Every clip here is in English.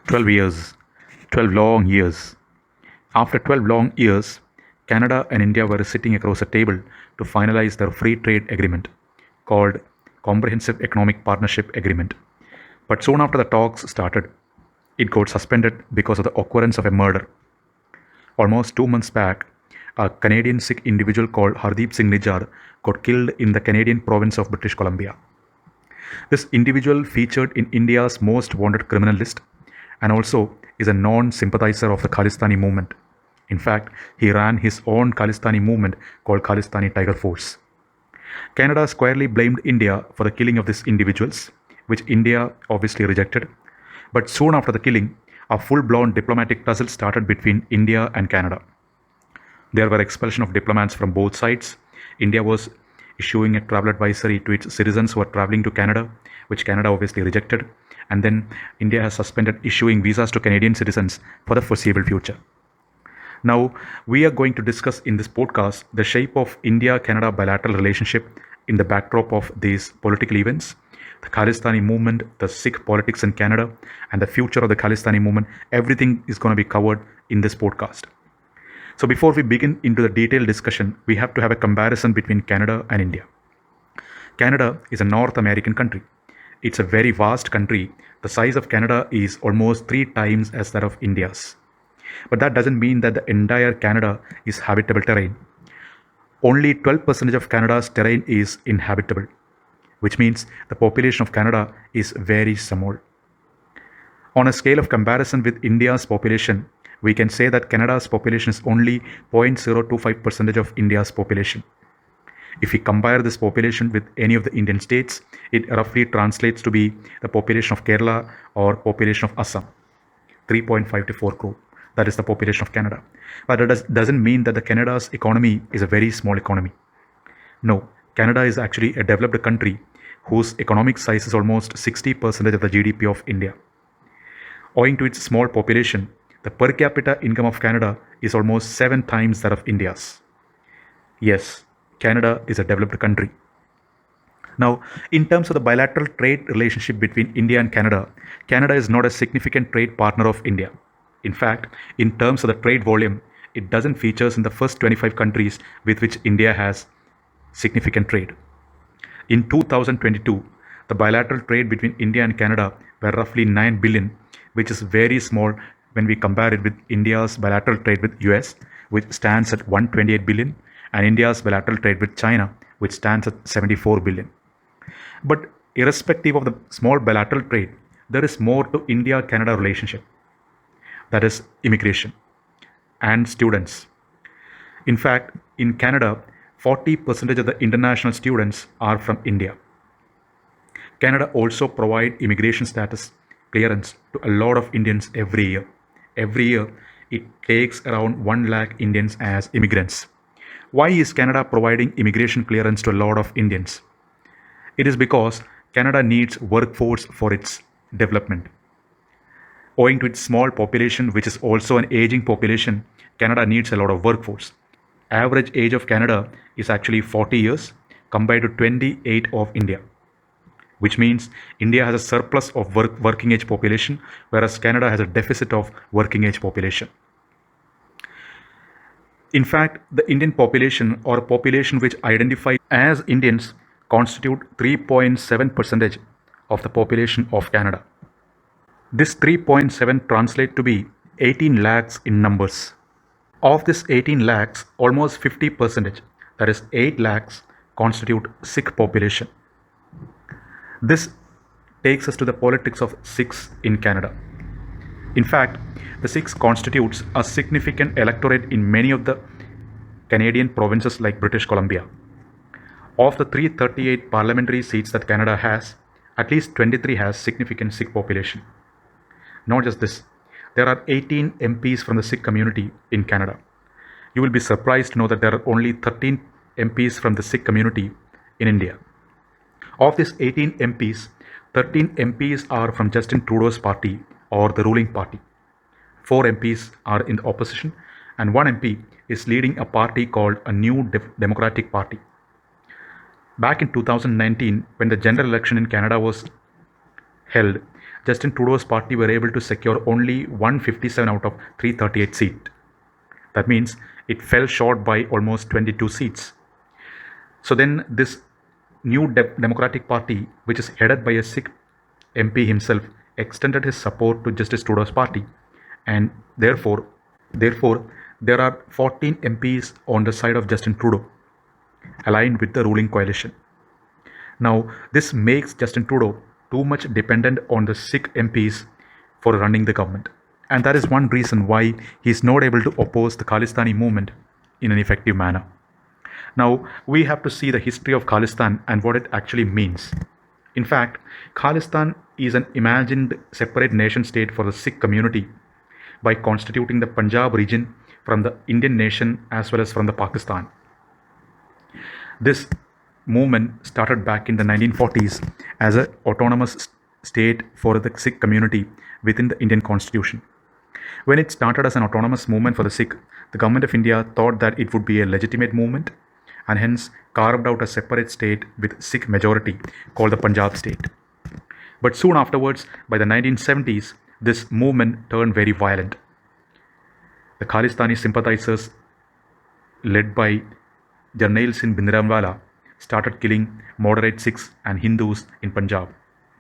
12 years, 12 long years. After 12 long years, Canada and India were sitting across a table to finalize their free trade agreement called Comprehensive Economic Partnership Agreement. But soon after the talks started, it got suspended because of the occurrence of a murder. Almost 2 months back, a Canadian Sikh individual called Hardeep Singh Nijjar got killed in the Canadian province of British Columbia. This individual featured in India's most wanted criminal list and also is a non sympathizer of the Khalistani movement. In fact, he ran his own Khalistani movement called Khalistani Tiger Force. Canada squarely blamed India for the killing of these individuals, which India obviously rejected. But soon after the killing, a full blown diplomatic tussle started between India and Canada. There were expulsion of diplomats from both sides. India was issuing a travel advisory to its citizens who were traveling to Canada, which Canada obviously rejected. And then India has suspended issuing visas to Canadian citizens for the foreseeable future. Now, we are going to discuss in this podcast the shape of India-Canada bilateral relationship in the backdrop of these political events, the Khalistani movement, the Sikh politics in Canada, and the future of the Khalistani movement. Everything is going to be covered in this podcast. So before we begin into the detailed discussion, we have to have a comparison between Canada and India. Canada is a North American country. It's a very vast country. The size of Canada is almost 3 times as that of India's. But that doesn't mean that the entire Canada is habitable terrain. Only 12% of Canada's terrain is inhabitable, which means the population of Canada is very small. On a scale of comparison with India's population, we can say that Canada's population is only 0.025% of India's population. If we compare this population with any of the Indian states, it roughly translates to be the population of Kerala or population of Assam, 3.5 to 4 crore. That is the population of Canada. But it doesn't mean that the Canada's economy is a very small economy. No, Canada is actually a developed country whose economic size is almost 60% of the GDP of India. Owing to its small population, the per capita income of Canada is almost 7 times that of India's. Yes, Canada is a developed country. Now, in terms of the bilateral trade relationship between India and Canada, Canada is not a significant trade partner of India. In fact, in terms of the trade volume, it doesn't feature in the first 25 countries with which India has significant trade. In 2022, the bilateral trade between India and Canada were roughly 9 billion, which is very small when we compare it with India's bilateral trade with US, which stands at 128 billion, and India's bilateral trade with China, which stands at 74 billion. But irrespective of the small bilateral trade, there is more to India-Canada relationship. That is immigration and students. In fact, in Canada, 40% of the international students are from India. Canada also provides immigration status clearance to a lot of Indians every year. Every year, it takes around 1 lakh Indians as immigrants. Why is Canada providing immigration clearance to a lot of Indians? It is because Canada needs workforce for its development. Owing to its small population, which is also an aging population, Canada needs a lot of workforce. Average age of Canada is actually 40 years compared to 28 of India, which means India has a surplus of working age population, whereas Canada has a deficit of working age population. In fact, the Indian population or population which identify as Indians constitute 3.7% of the population of Canada. This 3.7 translate to be 18 lakhs in numbers. Of this 18 lakhs, almost 50%, that is 8 lakhs, constitute Sikh population. This takes us to the politics of Sikhs in Canada. In fact, the Sikhs constitutes a significant electorate in many of the Canadian provinces like British Columbia. Of the 338 parliamentary seats that Canada has, at least 23 has significant Sikh population. Not just this, there are 18 MPs from the Sikh community in Canada. You will be surprised to know that there are only 13 MPs from the Sikh community in India. Of these 18 MPs, 13 MPs are from Justin Trudeau's party or the ruling party. 4 MPs are in the opposition and 1 MP is leading a party called a New Democratic Party. Back in 2019, when the general election in Canada was held, Justin Trudeau's party were able to secure only 157 out of 338 seats. That means it fell short by almost 22 seats. So then this new Democratic Party, which is headed by a Sikh MP himself, extended his support to Justice Trudeau's party, and therefore there are 14 MPs on the side of Justin Trudeau, aligned with the ruling coalition. Now, this makes Justin Trudeau too much dependent on the Sikh MPs for running the government. And that is one reason why he is not able to oppose the Khalistani movement in an effective manner. Now, we have to see the history of Khalistan and what it actually means. In fact, Khalistan is an imagined separate nation state for the Sikh community by constituting the Punjab region from the Indian nation as well as from the Pakistan. This movement started back in the 1940s as an autonomous state for the Sikh community within the Indian constitution. When it started as an autonomous movement for the Sikh, the government of India thought that it would be a legitimate movement and hence carved out a separate state with Sikh majority called the Punjab state. But soon afterwards, by the 1970s, this movement turned very violent. The Khalistani sympathizers, led by Jarnail Singh Bhindranwala, started killing moderate Sikhs and Hindus in Punjab.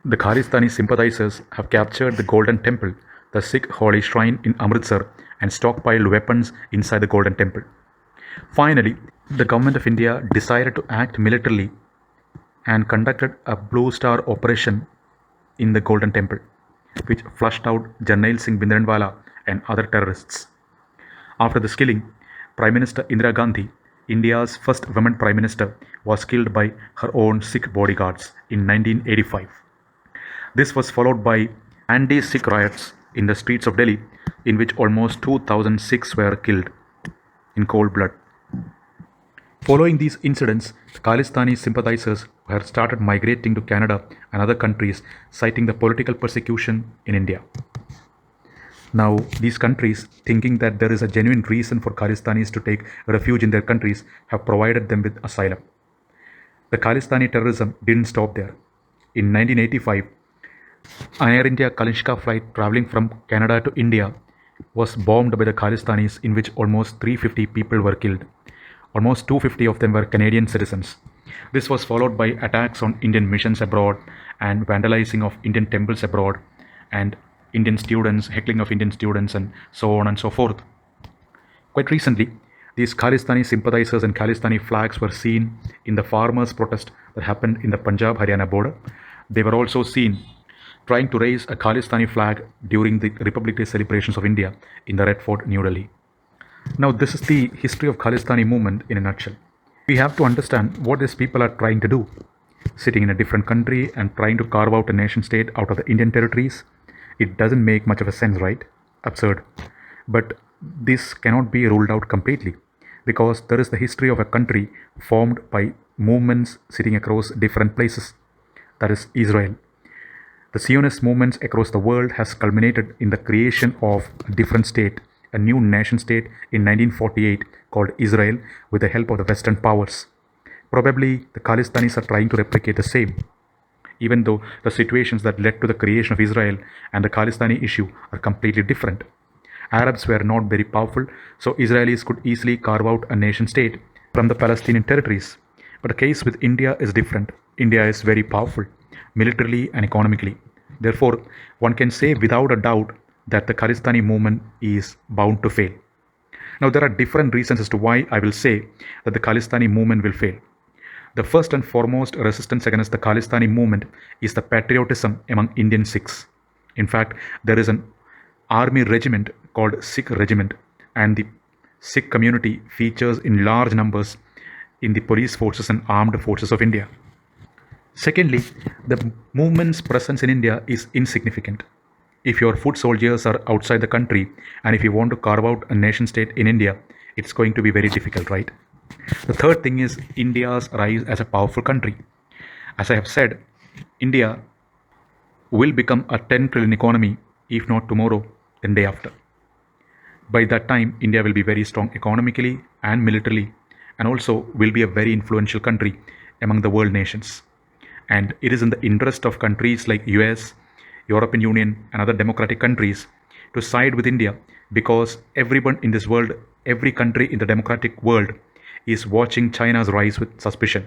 The Khalistani sympathizers have captured the Golden Temple, the Sikh holy shrine in Amritsar, and stockpiled weapons inside the Golden Temple. Finally, the government of India decided to act militarily and conducted a Blue Star operation in the Golden Temple, which flushed out Jarnail Singh Bhindranwala and other terrorists. After this killing, Prime Minister Indira Gandhi, India's first woman Prime Minister, was killed by her own Sikh bodyguards in 1985. This was followed by anti-Sikh riots in the streets of Delhi, in which almost 2,000 Sikhs were killed in cold blood. Following these incidents, the Khalistani sympathizers had started migrating to Canada and other countries, citing the political persecution in India. Now, these countries, thinking that there is a genuine reason for Khalistanis to take refuge in their countries, have provided them with asylum. The Khalistani terrorism didn't stop there. In 1985, an Air India Kalishka flight traveling from Canada to India was bombed by the Khalistanis, in which almost 350 people were killed. Almost 250 of them were Canadian citizens. This was followed by attacks on Indian missions abroad and vandalizing of Indian temples abroad and Indian students, heckling of Indian students, and so on and so forth. Quite recently, these Khalistani sympathizers and Khalistani flags were seen in the farmers' protest that happened in the Punjab-Haryana border. They were also seen trying to raise a Khalistani flag during the Republic Day celebrations of India in the Red Fort, New Delhi. Now, this is the history of Khalistani movement in a nutshell. We have to understand what these people are trying to do. Sitting in a different country and trying to carve out a nation state out of the Indian territories, it doesn't make much of a sense, right? Absurd. But this cannot be ruled out completely, because there is the history of a country formed by movements sitting across different places. That is Israel. The Zionist movements across the world has culminated in the creation of a different state, a new nation state in 1948 called Israel, with the help of the Western powers. Probably the Khalistanis are trying to replicate the same, even though the situations that led to the creation of Israel and the Khalistani issue are completely different. Arabs were not very powerful, so Israelis could easily carve out a nation state from the Palestinian territories. But the case with India is different. India is very powerful, militarily and economically. Therefore, one can say without a doubt that the Khalistani movement is bound to fail. Now, there are different reasons as to why I will say that the Khalistani movement will fail. The first and foremost resistance against the Khalistani movement is the patriotism among Indian Sikhs. In fact, there is an army regiment called Sikh Regiment, and the Sikh community features in large numbers in the police forces and armed forces of India. Secondly, the movement's presence in India is insignificant. If your foot soldiers are outside the country and if you want to carve out a nation state in India, it's going to be very difficult, right? The third thing is India's rise as a powerful country. As I have said, India will become a 10 trillion economy, if not tomorrow, then day after. By that time, India will be very strong economically and militarily, and also will be a very influential country among the world nations. And it is in the interest of countries like US, European Union, and other democratic countries to side with India because everyone in this world, every country in the democratic world is watching China's rise with suspicion.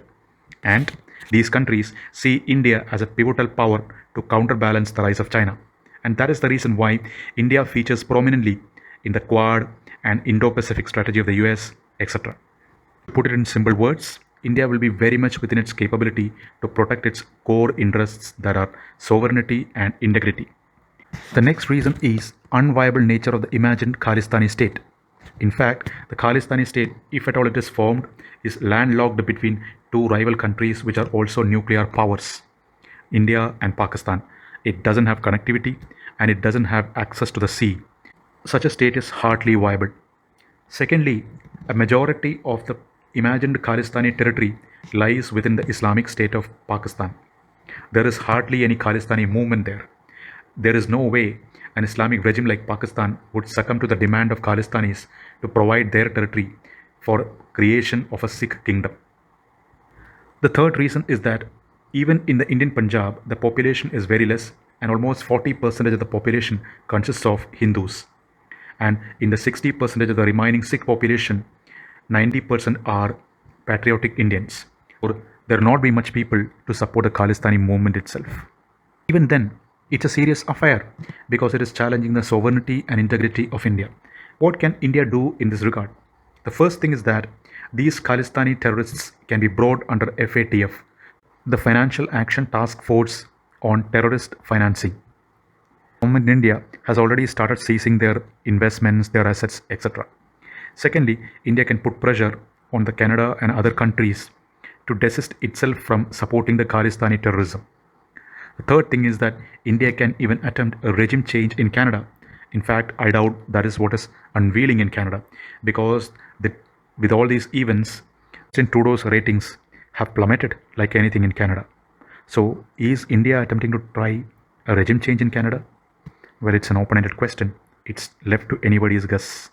And these countries see India as a pivotal power to counterbalance the rise of China. And that is the reason why India features prominently in the Quad and Indo Pacific strategy of the US, etc. To put it in simple words, India will be very much within its capability to protect its core interests that are sovereignty and integrity. The next reason is unviable nature of the imagined Khalistani state. In fact, the Khalistani state, if at all it is formed, is landlocked between two rival countries which are also nuclear powers, India and Pakistan. It doesn't have connectivity and it doesn't have access to the sea. Such a state is hardly viable. Secondly, a majority of the imagined Khalistani territory lies within the Islamic State of Pakistan. There is hardly any Khalistani movement there. There is no way an Islamic regime like Pakistan would succumb to the demand of Khalistanis to provide their territory for creation of a Sikh kingdom. The third reason is that even in the Indian Punjab, the population is very less and almost 40% of the population consists of Hindus. And in the 60% of the remaining Sikh population, 90% are patriotic Indians. Or there will not be much people to support the Khalistani movement itself. Even then, it's a serious affair because it is challenging the sovereignty and integrity of India. What can India do in this regard? The first thing is that these Khalistani terrorists can be brought under FATF, the Financial Action Task Force on Terrorist Financing. Government in India has already started seizing their investments, their assets, etc. Secondly, India can put pressure on the Canada and other countries to desist itself from supporting the Khalistani terrorism. The third thing is that India can even attempt a regime change in Canada. In fact, I doubt that is what is unveiling in Canada because with all these events, Justin Trudeau's ratings have plummeted like anything in Canada. So, is India attempting to try a regime change in Canada? Well, it's an open-ended question. It's left to anybody's guess.